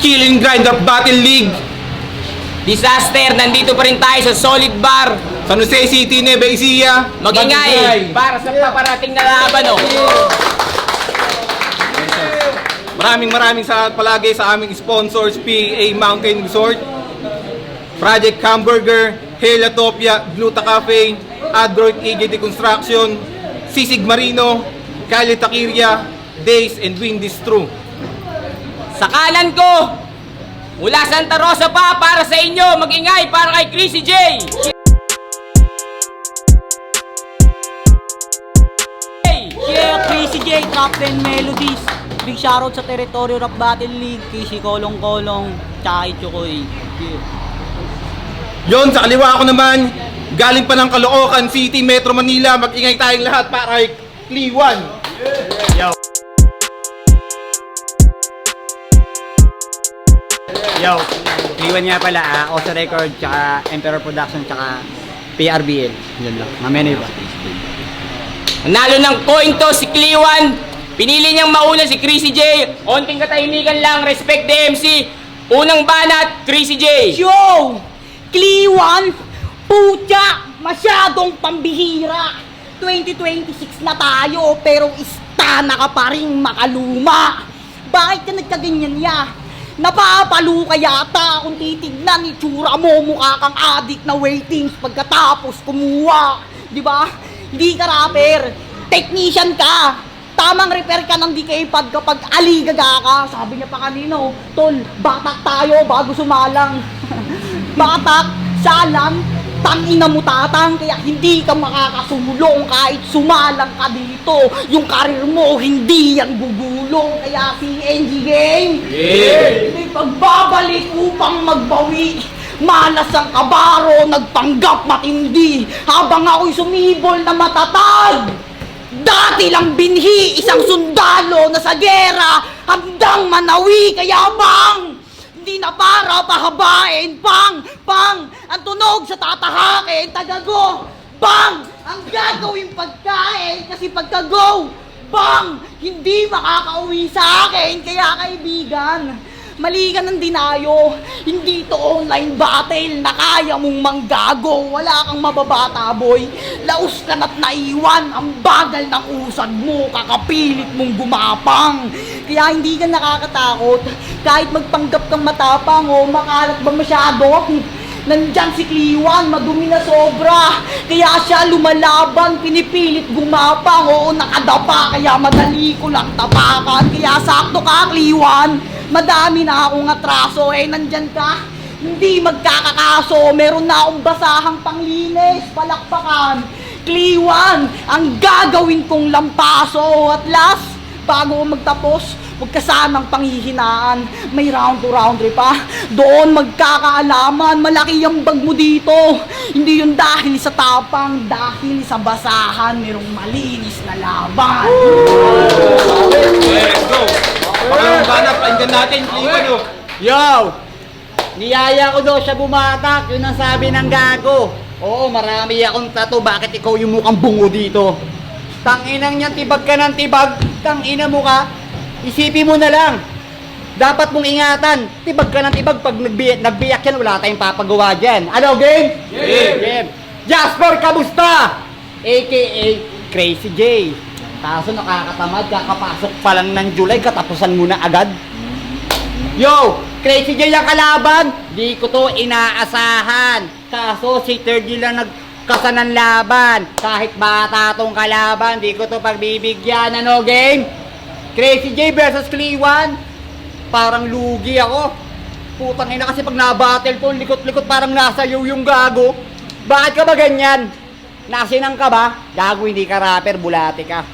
Kill and Grind of Battle League. Disaster, nandito pa rin tayo sa Solid Bar. San Jose City, Nueva Ecija. Mag-ingay para sa paparating na laban, oh. Maraming salamat palagi sa aming sponsors, PA Mountain Resort, Project Hamburger, Helatopia, Gluta Cafe, Adroit AJD Construction, Sisig Marino, Cali Taquiria, Days and Windy's True. Sa kanan ko, mula Santa Rosa pa para sa inyo, mag-ingay para kay Chrissy J. Yeah, Chrissy J, Top 10 Melodies. Big shoutout sa Territorio Rap Battle League, kay si Kolong Kolong, tsaka kay Chukoy. Yeah. Yon, sa kaliwa ko naman, galing pa ng Caloocan City, Metro Manila, mag-ingay tayong lahat para kay Clewan. Yo, Clewan nga pala, Osa Record, tsaka Emperor Production, tsaka PRBL. Yun lang, mamaya ba? Nanalo ng coin to si Clewan. Pinili niyang mauna si Chrissy J. Onting katahimikan lang, respect the MC. Unang banat, Chrissy J. Yo! Clewan! Putya! Masyadong pambihira! 2026 na tayo, pero istana ka pa rin makaluma! Bakit ka nagkaganyan ya? Napapalo ka yata kung titignan itsura mo, mukha kang addict na waitings pagkatapos kumuha. Di ba? Hindi ka rapper, technician ka. Tamang repair ka ng DK-pad kapag aligaga ka. Sabi niya pa kanino, tol, batak tayo bago sumalang. Batak, salang, tangina mo tatang, kaya hindi ka makakasulong kahit sumalang ka dito. Yung karir mo, hindi yan gugulong. Kaya si NG Game, may pagbabalik upang magbawi. Malas ang kabaro, nagpanggap matindi, habang ako'y sumibol na matatag. Dati lang binhi, isang sundalo na sa gera, handang manawi, kaya bang, hindi na para pahabain, pang, ang tunog sa tatahakin, tagago, bang, ang gagawing pagkain, kasi pagka-go, bang, hindi makakauwi sa akin, kaya kaibigan, mali ka ng dinayo, hindi to online battle na kaya mong manggago, wala kang mababata boy, laos ka na't naiwan, ang bagal ng usad mo, kakapilit mong gumapang, kaya hindi ka nakakatakot, kahit magpanggap kang matapang o makalat ba masyado, nandyan si Clewan, madumi na sobra, kaya siya lumalaban, pinipilit gumapang, oo nakadapa, kaya madali ko lang tapakan, kaya sakto ka Clewan, madami na akong atraso, nandyan ka, hindi magkakakaso, meron na akong basahang panglinis, palakpakan, Clewan, ang gagawin kong lampaso, at last, bago magtapos, huwag ka sanang panghihinaan, may round to round pa, doon magkakaalaman, malaki ang bag mo dito, hindi yun dahil sa tapang, dahil sa basahan, merong malinis na laban. Let's go! Pangalawang banat, painggan natin, Clewan. Yo! Niyaya ko daw siya bumatak, yun ang sabi ng gago. Oo, marami akong tato, bakit ikaw yung mukhang bungo dito? Tanginang niyan, tibag ka ng tibag, tangina mo ka. Isipin mo na lang, dapat mong ingatan, tibag ka ng tibag, pag nagbiyak yan, wala tayong papagawa dyan. Ano, game? Game! Jasper, kamusta? A.K.A. Crazy J. Kaso nakakatamad, kakapasok pa lang ng July, katapusan mo na agad. Yo, Crazy J ang kalaban, di ko to inaasahan. Kaso si third year lang nagkasanan laban. Kahit bata tong kalaban, di ko to pagbibigyan. Ano game? Crazy J versus Clewan. Parang lugi ako. Putang ina kasi pag nabattle to, likot-likot parang nasa iyo yung gago. Bakit ka ba ganyan? Nasinang ka ba? Gago, hindi ka rapper, bulate ka.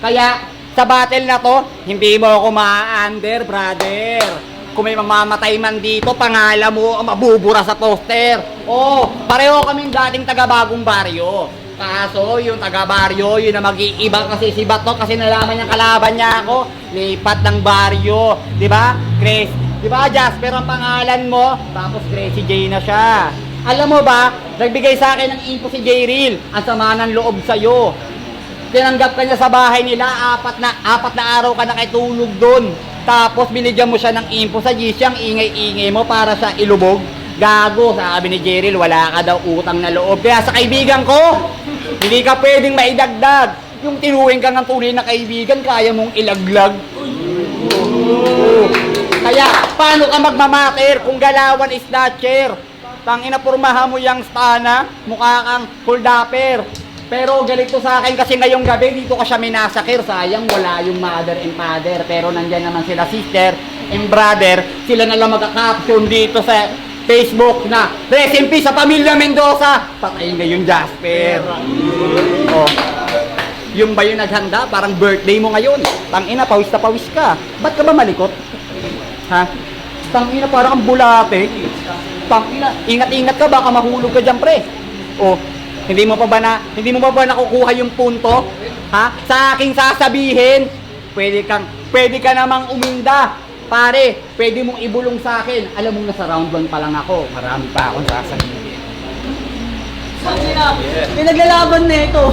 Kaya sa battle na to, hindi mo ako ma-under, brother. Kung may mamamatay man dito, pangalan mo mabubura sa poster. Oh, pareho kaming dating taga-bagong baryo. Kaso yung taga-baryo, yun na mag-iiba kasi si Bato kasi nalaman niyang kalaban niya ako. Lipat ng baryo, di ba? Chris, di ba Jasper ang pangalan mo? Tapos Crazy J na siya. Alam mo ba, nagbigay sa akin ng info si J-Reel. Ang sama ng loob sa'yo. tinanggap ka niya sa bahay nila, apat na araw ka nakitulog doon. Tapos binigyan mo siya ng info sa GC, ang ingay-ingay mo para sa ilubog. Gago, sabi ni Jeril, wala ka daw utang na loob. Kaya sa kaibigan ko, hindi ka pwedeng maidagdag. Yung tinuwing ka ng tunay na kaibigan, kaya mong ilaglag. Kaya, paano ka magmamater kung galawan is snatcher? Tangina, pormahan mo yung stana, mukha kang holdapper. Pero galito sa akin kasi ngayong gabi, dito ka siya minasakir. Sayang, wala yung mother and father. Pero nandyan naman sila sister and brother. Sila na lang magka-caption dito sa Facebook na rest in peace sa pamilya Mendoza. Patay ngayon, Jasper. Oh. Yung ba yung naghanda? Parang birthday mo ngayon. Tangina, pawis na pawis ka. Ba't ka ba malikot? Ha? Tangina, parang kang bulate. Tangina, ingat-ingat ka, baka mahulog ka dyan, pre. Oh, hindi mo pa ba nakukuha yung punto? Ha? Sa aking sasabihin, pwede ka namang uminda. Pare, pwede mong ibulong sa akin. Alam mo, nasa round 1 pa lang ako. Marami pa akong sasabihin. May naglalaban na ito.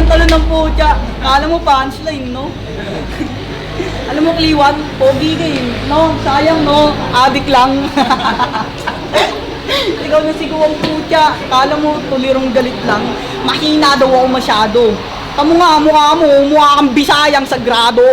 Talon ng putya. Kala mo punchline, no? Alam mo, Kliwan, pogi ka eh. No, sayang, no? Adik lang. Ikaw na si Kuwang putya. Kala mo, tulirong galit lang. Mahina daw ako masyado. Kamu nga, mukha kang Bisayang sagrado.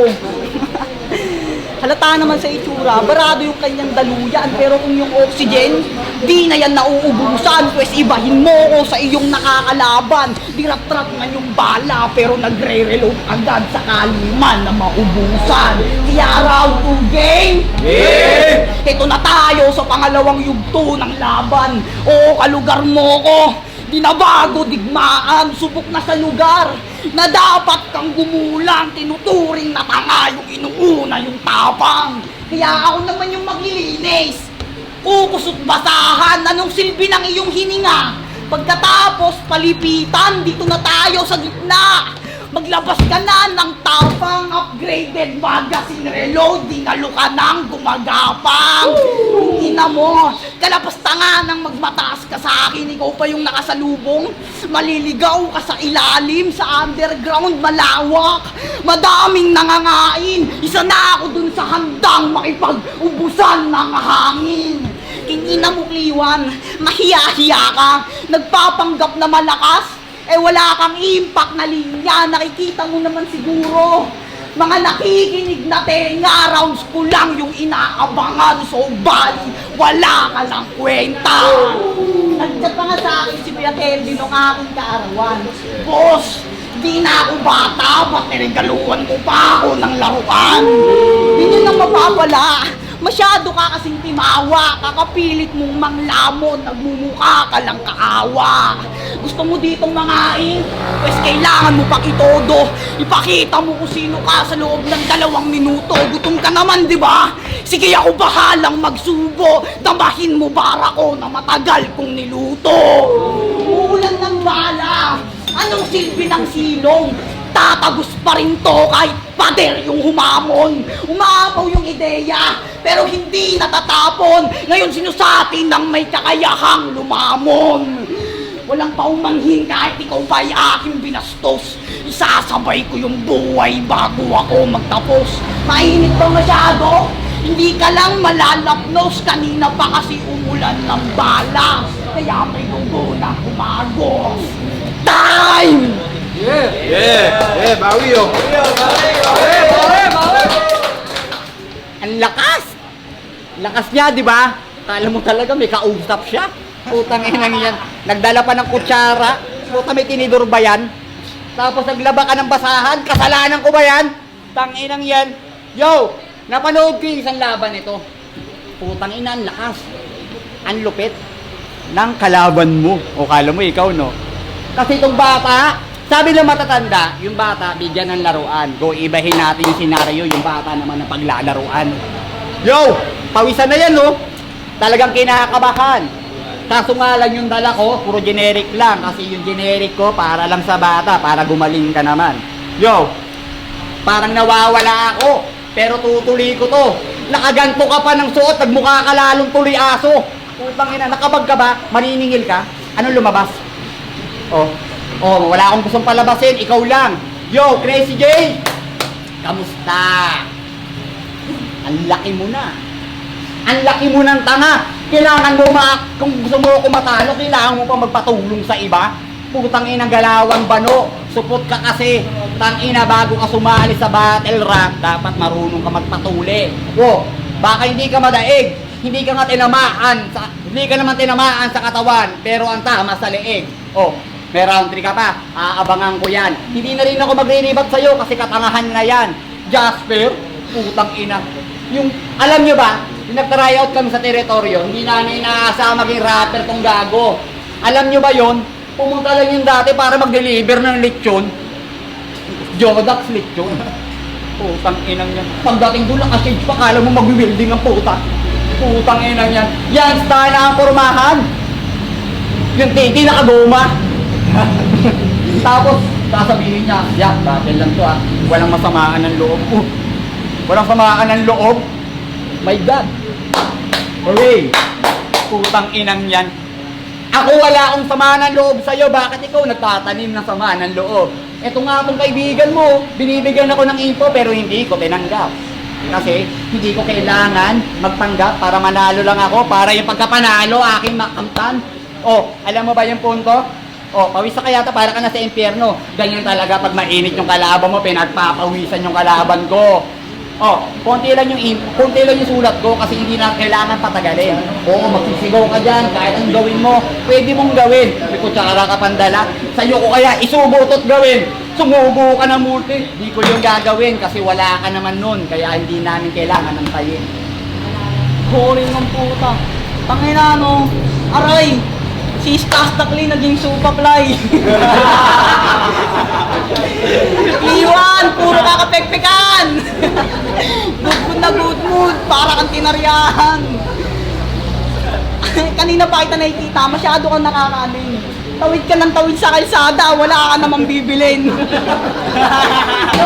Halata naman sa itsura, barado yung kanyang daluyan. Pero kung yung oxygen, di na yan nauubusan. Pwes ibahin mo ko sa iyong nakakalaban. Dirat-rat man yung bala, pero nagre-reload agad sa kaliman na maubusan. Kaya round 2 game? Yeah! Ito na tayo sa pangalawang yugto ng laban. Oo, kalugar mo ko. Di na bago digmaan, subok na sa lugar na dapat kang gumulang, tinuturing na tanga yung inuuna yung tapang. Kaya ako naman yung maglilinis. Ukusot basahan, anong silbi ng iyong hininga? Pagkatapos palipitan, dito na tayo sa gitna. Maglabas ka na ng tapang, upgraded magazine reload, dinalo ka ng gumagapang. Ina mo, kalapas tanga nang magmataas ka sa akin, ikaw pa yung nakasalubong. Maliligaw ka sa ilalim, sa underground malawak. Madaming nangangain, isa na ako dun sa handang makipag-ubusan ng hangin. Kingina mo, Kliwan, mahiya-hiya ka, nagpapanggap na malakas. Eh wala kang impact na linya, nakikita mo naman siguro. Mga nakikinig na tenga, rounds ko lang yung inaabangan. So bali, wala ka lang kwenta. Nagchat pa nga sa akin si Kuya Kelvin nung aking kaarawan. Boss, di na ako bata, ba't niregaluhan ko pa ako ng laruan? Di nyo nang mapapala. Masyado ka kasing timawa, kakapilit mong manglamon, nagmumukha ka lang kaawa. Gusto mo ditong mangain? Pues kailangan mo pakitodo. Ipakita mo kung sino ka sa loob ng 2 minuto. Gutom ka naman, di ba? Sige, ako bahalang magsubo. Damahin mo bara ko na matagal kong niluto. Uulan ng bala. Anong silbi ng silong? Tatagos pa rin to kahit pader yung humamon. Umaapaw yung ideya, pero hindi natatapon. Ngayon sinusati ng may kakayahang lumamon. Walang paumanhin kahit ikaw ba'y aking binastos. Isasabay ko yung buhay bago ako magtapos. Mainit ba masyado? Hindi ka lang malalapnos. Kanina pa kasi umulan ng bala. Kaya may dugo na umagos. Time! Yeah, bawi yun. Ang lakas! Lakas niya, di ba? Kala mo talaga may kausap siya. Putang inang yan. Nagdala pa ng kutsara. Puta, may tinidor ba yan? Tapos naglaba ka ng basahan. Kasalanan ko ba yan? Tanginang yan. Yo! Napanood ko yung isang laban ito. Putang ina, ang lakas. Ang lupit ng kalaban mo. O kala mo ikaw, no? Kasi itong bata, sabi ng matatanda, yung bata, bigyan ng laruan. Go, ibahin natin yung senaryo, yung bata naman na paglalaruan. Yo! Pawisan na yan, no? Talagang kinakabahan. Kaso nga lang yung dala ko, puro generic lang. Kasi yung generic ko, para lang sa bata, para gumaling ka naman. Yo! Parang nawawala ako, pero tutuloy ko to. Nakaganto ka pa ng suot, nagmukha ka lalong tuloy aso. Putang ina, nakabag ka ba? Maniningil ka? Anong lumabas? Oh, Oh, wala akong gustong palabasin, ikaw lang. Yo, Crazy J! Kamusta? Ang laki mo na. Ang laki mo ng tanga. Kailangan mo kung gusto mo ako matalo, kailangan mo pa magpatulong sa iba. Putang ina galawang bano. Supot ka kasi. Tang ina bago ka sumali sa battle rap, dapat marunong ka magpatuli. Oh, baka hindi ka madaig. Hindi ka nga tinamaan. Hindi ka naman tinamaan sa katawan, pero ang tama sa leeg. Oh, may round 3 ka pa. Aabangan ko yan. Hindi na rin ako magre-rebat sa'yo kasi katangahan na yan. Jasper, putang ina. Yung, alam nyo ba, yung nag-try out kami sa teritoryo, hindi namin inaasa maging rapper tong gago. Alam nyo ba yon? Pumunta lang yung dati para mag-deliver ng lechon. Jodax lechon. Putang inang yan. Pagdating doon, nakasage pa, kala mo mag-wielding ang puta. Putang inang yan. Yan, star na ang pormahan. Yung titi nakagoma. Tapos, sasabihin niya, yeah, battle lang to ah. Walang masamaan ng loob. Walang samaan ng loob. My God. Hooray! Putang inang yan. Ako wala akong samaan ng loob sa'yo. Bakit ikaw nagtatanim ng samaan ng loob? Ito nga itong kaibigan mo. Binibigyan ako ng info pero hindi ko tinanggap. Kasi hindi ko kailangan magpanggap para manalo lang ako. Para yung pagkapanalo aking makamtan. Oh, alam mo ba yung punto? Oh, pawis ka yata para ka na sa impyerno. Ganyan talaga pag mainit yung kalaban mo, pinagpapawisan yung kalaban ko. Oh, konti lang yung sulat ko kasi hindi na kailangan patagalin. Oo, magsisigaw ka dyan, kahit ang gawin mo, pwede mong gawin. May kutsara ka pandala, sa'yo ko kaya isubutot gawin. Sumubo ka ng multi, di ko yung gagawin kasi wala ka naman nun, kaya hindi namin kailangan ng tayin. Boring ng puta. Tangina no. Aray! Si Stastakli naging supaply. Iwan! Puro kakapekpekan! Good mood na good mood. Para kang tinaryahan. Kanina pa kita nakikita, masyado kang nakakanin. Tawid ka ng tawid sa kalsada, wala ka namang bibilin. So,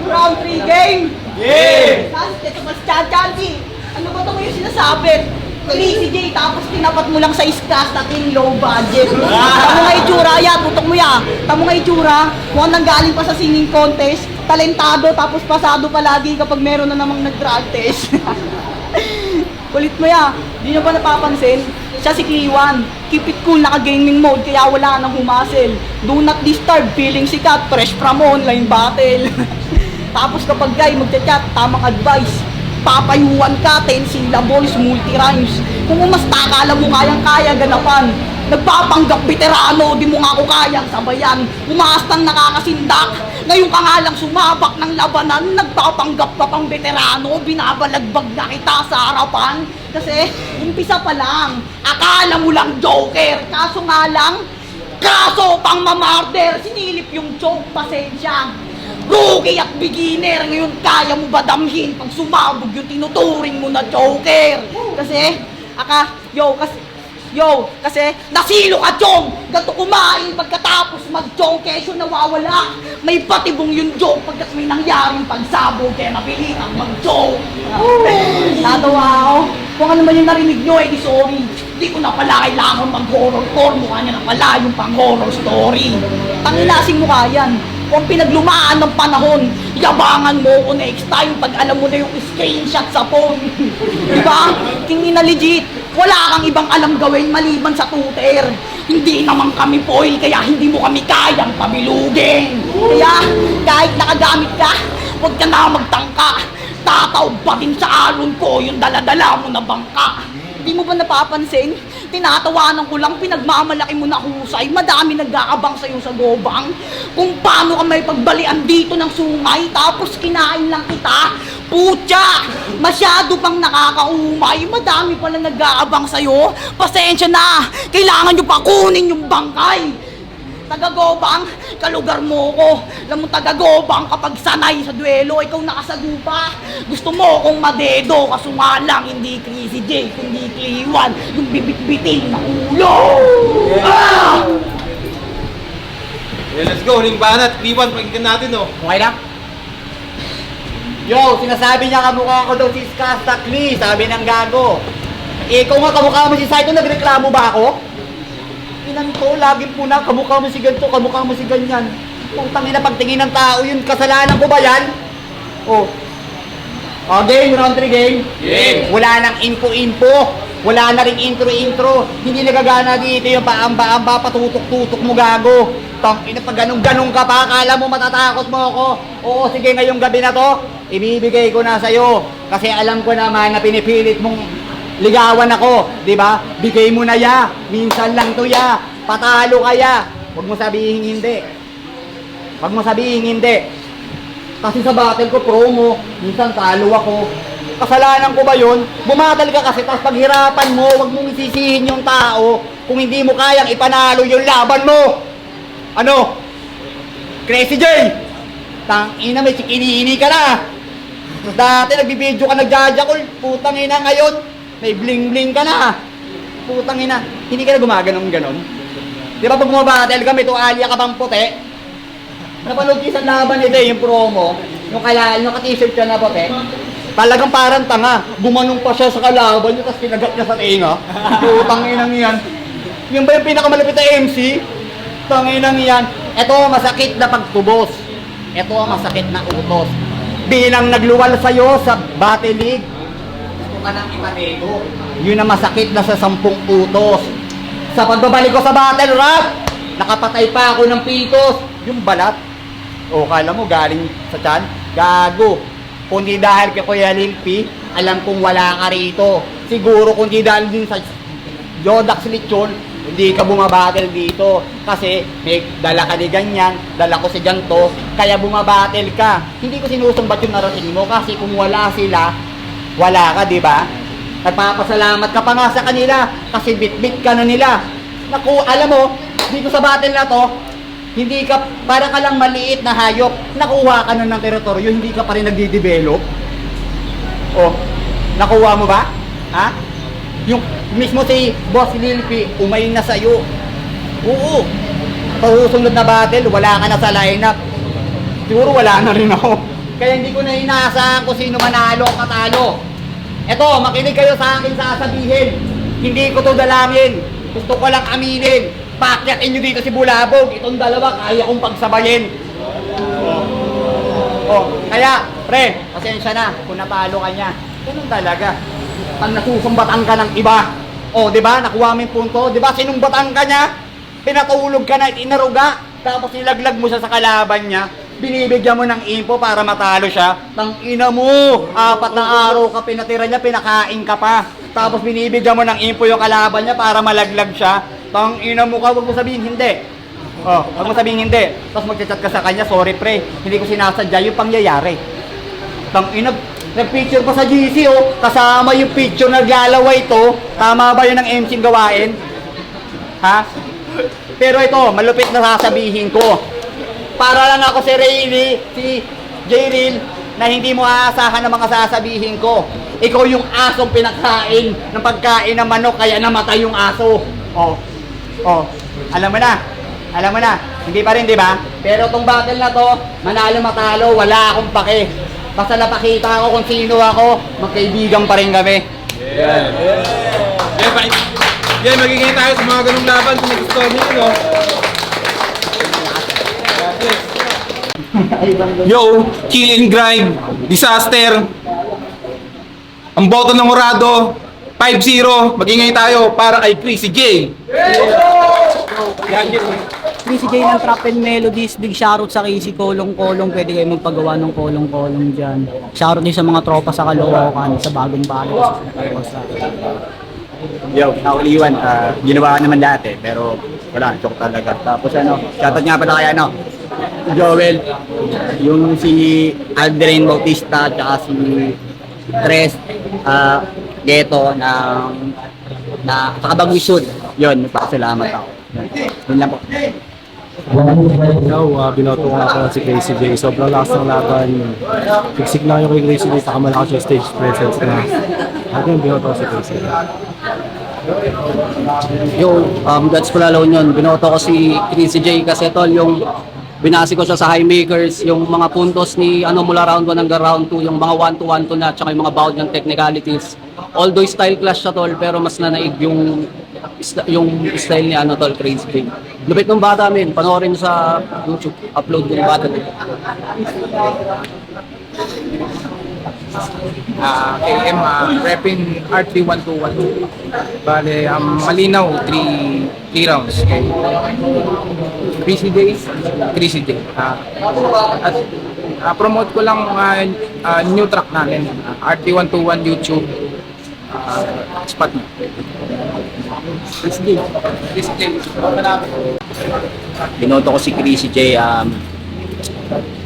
round 3 game! Yeah! Ito mas Chanchi. Ano ba ito mo yung sinasabi? Crazy J, tapos tinapat mo lang sa iskas natin low budget. Tamo nga itsura, ya, tutok mo ya. Tamo nga itsura, mukhang nanggaling pa sa singing contest. Talentado, tapos pasado palagi kapag meron na namang nag-drug test. Kulit mo ya, di nyo ba napapansin? Siya si Kliwan, keep it cool, naka-gaming mode, kaya wala nang humasel. Do not disturb, feeling sikat, fresh from online battle. Tapos kapag guy, magchat-chat, tamang advice. Papayuan ka, 10 syllables, multi-rhymes. Kung umasta ka, alam mo kayang-kaya ganapan. Nagpapanggap veterano, di mo nga ako kayang sabayan. Umaastang nakakasindak, ngayon ka nga lang sumabak ng labanan. Nagpapanggap pa pang veterano, binabalagbag na kita sa harapan. Kasi, umpisa pa lang, akala mo lang joker. Kaso nga lang, kaso pang mamarder. Sinilip yung joke, pasensya. Rookie at beginner, ngayon kaya mo ba damhin pag sumabog yung tinuturing mo na joker? Kasi, kasi nasilo ka chong! Ganto kumain pagkatapos mag-chong kesyo nawawala. May patibong yung joke pagkat may nangyaring pagsabog kaya nabili ang mag-joke. Natawa ako. Kung ano man yung narinig nyo, di sorry. Di ko na pala kailangan mag-horror-core. Mukha niya na pala yung pang-horror story. Tanginasing mukha yan. Kung pinaglumaan ng panahon, yabangan mo ko next time pag alam mo na yung screenshot sa phone. Diba? King ina legit. Wala kang ibang alam gawin maliban sa tutor. Hindi naman kami foil, kaya hindi mo kami kayang pabilugin. Kaya, kahit nakagamit ka, huwag ka na magtangka. Tataob pa din sa alon ko yung daladala mo na bangka. Di mo ba napapansin? Tinatawanan ko lang, pinagmamalaki mo na husay. Madami nag-aabang sa'yo sa gobang. Kung paano ka may pagbalian dito ng sungay, tapos kinain lang kita. Putya! Masyado pang nakakaumay. Madami pala nag-aabang sa'yo. Pasensya na! Kailangan nyo pa kunin yung bangkay. Taga-gobang, kalugar mo ko. Alam mo, taga-gobang kapag sanay sa duelo, ikaw nakasagupa. Gusto mo kong madedo, kaso nga lang, hindi Crazy J, kundi Kliwan, yung bibit-bitin na ulo. Ah! Yeah, let's go, Ring Banat, Kliwan, pakinggan natin oh. Okay na? Yo, sinasabi niya kamukha ko daw si Stastakli, sabi ng gago. Ikaw nga kamukha mo si Saito, nagreklamo ba ako? inan to, laging puna, kamukha mo si ganito, kamukha mo si ganyan. Putang ina, pagtingin ng tao yun, kasalanan ko ba yan? Oh. Oh, game, round 3 game. Game. Wala nang info-info. Wala na rin intro-intro. Hindi nagagana dito yung paamba-amba, patutok-tutok mo gago. Tang ina, pag ganun-ganun ka pa, akala mo matatakot mo ako. Oo, sige, ngayong gabi na to, ibibigay ko na sa'yo. Kasi alam ko naman na pinipilit mong ligawan ako, di ba? Bigay mo na ya. Minsan lang to ya. Patalo kaya. Huwag mo sabihin hindi. Huwag mo sabihin hindi. Kasi sa battle ko promo, minsan talo ako. Kasalanan ko ba yun? Bumatal ka kasi, tapos paghirapan mo, huwag mong isisihin yung tao kung hindi mo kayang ipanalo yung laban mo. Ano? Crazy J! Tangina, may chikinini ka na. Dati nagbibideo ka, nagjajakol. Putang ina, ngayon may bling-bling ka na. Putang ina, hindi ka na gumaganong-ganon. Di ba pag bumabattle ka, may tuwalya ka pang puti? Napanood ko isang laban nito yung promo, yung ka-t-shirt siya na puti. Talagang parang tanga. Gumanong pa siya sa kalaban niya, tapos kinagat niya sa tinga. Putang inang yan. Yun ba yung pinakamalapit na MC? Tanginang yan. Ito masakit na pagtubos. Ito masakit na utos. Bilang nagluwal sa'yo sa Battle League, gusto ka nang ipanego. Yun ang masakit na sa 10 utos. Sa pagbabalik ko sa Battle Rap, nakapatay pa ako ng pitos. Yung balat. O, kala mo galing sa tiyan? Gago. Kung di dahil kay Kuya Lilpi, alam kong wala ka rito. Siguro kung di dahil din sa Yodax Lechon, hindi ka bumabattle dito. Kasi may dala ka ni ganyan, dala ko si ganto, kaya bumabattle ka. Hindi ko sinusumbat yung narating mo kasi kung wala sila, wala ka, di ba? Nagpapasalamat ka pa nga sa kanila kasi bit-bit ka na nila. Naku, alam mo, dito sa battle na to, hindi ka, para ka lang maliit na hayop, nakuha ka na ng teritoryo, hindi ka pa rin nagdi-develop. Oh, nakuha mo ba? Ha? Yung mismo si Boss Lilpi, umayin na sa'yo. Oo. Pagsusunod na battle, wala ka na sa lineup. Siguro wala na rin ako. Kaya hindi ko na inaasahan kung sino manalo o katalo. Eto, makinig kayo sa akin sasabihin. Hindi ko to dalangin. Gusto ko lang aminin. Pakyakin nyo dito si Bulabog. Itong dalawa, kaya kong pagsabayin. Kaya, pre, pasensya na kung napalo ka niya. Ganun talaga. Pag nasusumbatan ka ng iba, di ba, nakuha mo yung punto, di ba, sinumbatan ka niya, pinatulog ka na, inaruga, tapos nilaglag mo siya sa kalaban niya, binibigyan mo ng info para matalo siya, tangina mo, 4 na araw ka pinatira niya, pinakain ka pa, tapos binibigyan mo ng info yung kalaban niya para malaglag siya, tangina mo ka, wag mo sabihin hindi. Wag mo sabihin hindi. Tapos magchat-chat ka sa kanya, sorry pre, hindi ko sinasadya yung pangyayari. Tangina, nag-picture pa sa GC, kasama yung picture naglalaway ito. Tama ba yun ang MC gawain? Ha? Pero ito, malupit na sasabihin ko. Para lang ako si Rayleigh, si J-Real, na hindi mo aasahan ng mga sasabihin ko. Ikaw yung asong pinakain ng pagkain ng manok, kaya namatay yung aso. Alam mo na. Alam mo na. Hindi pa rin, di ba? Pero tong battle na to, manalo matalo, wala akong pake. Basta napakita ko kung sino ako, magkaibigan pa rin kami. Yeah, magiging tayo sa mga ganung laban kung nagustuhan niyo, no? Yo, kill and grind, disaster. Ang boto ng Morado, 5-0. Magingay tayo para kay Crazy J. Crazy J ng Trap and Melodies, big shoutout sa Casey Kolong-Kolong, pwede kayo magpagawa ng kolong-kolong dyan. Shoutout din sa mga tropa sa Caloocan, sa bagong bago. Yo, nauliwan, ginawa ka naman dati, pero wala, joke talaga. Tapos shoutout nga pala kay Joel, yung si Aldrin Bautista, tsaka si Tres, Geto, na sa Kabagwisud. Yun, nagpapasalamat ako. Yun lang po. Binoto ko nga po si Crazy J. Sobrang lakas ng laban. Piksik na yung kay Crazy J, saka malakas yung stage presence na. At yung binoto ko si Crazy J. Yo, Gods Pulalon yun. Binoto ko si Crazy J kasi tol, yung binasi ko siya sa high makers, yung mga puntos ni mula round 1 hanggang round 2, yung mga 1-to-1 to na, tsaka yung mga bound ng technicalities. Although style clash siya tol, pero mas nanaig yung style ni tol, Crazy J. Lupit ng bata min, panoorin sa YouTube, upload yung bata din. KM, repping R3121. Bale, malinaw, 3 rounds. Okay. Crazy Day. At promote ko lang new track namin, R3121 YouTube. Spot mo. Crazy Day. Binoto ko si Crazy J.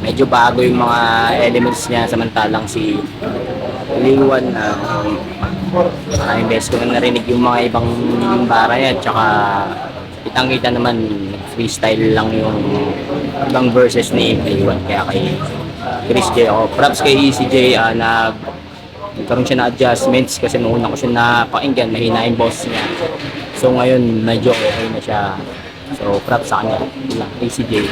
Medyo bago yung mga elements niya, samantalang si Liwan na maraming beses ko na narinig yung mga ibang bara niya, tsaka kitang-kita naman freestyle lang yung ibang verses ni Liwan. Kaya kay Chris J ako, props kay Easy J, nagkaroon siya na adjustments kasi noong una ko siya napakinggan, mahina yung boss niya. So ngayon medyo okay na siya. So props sa kanya, Easy J.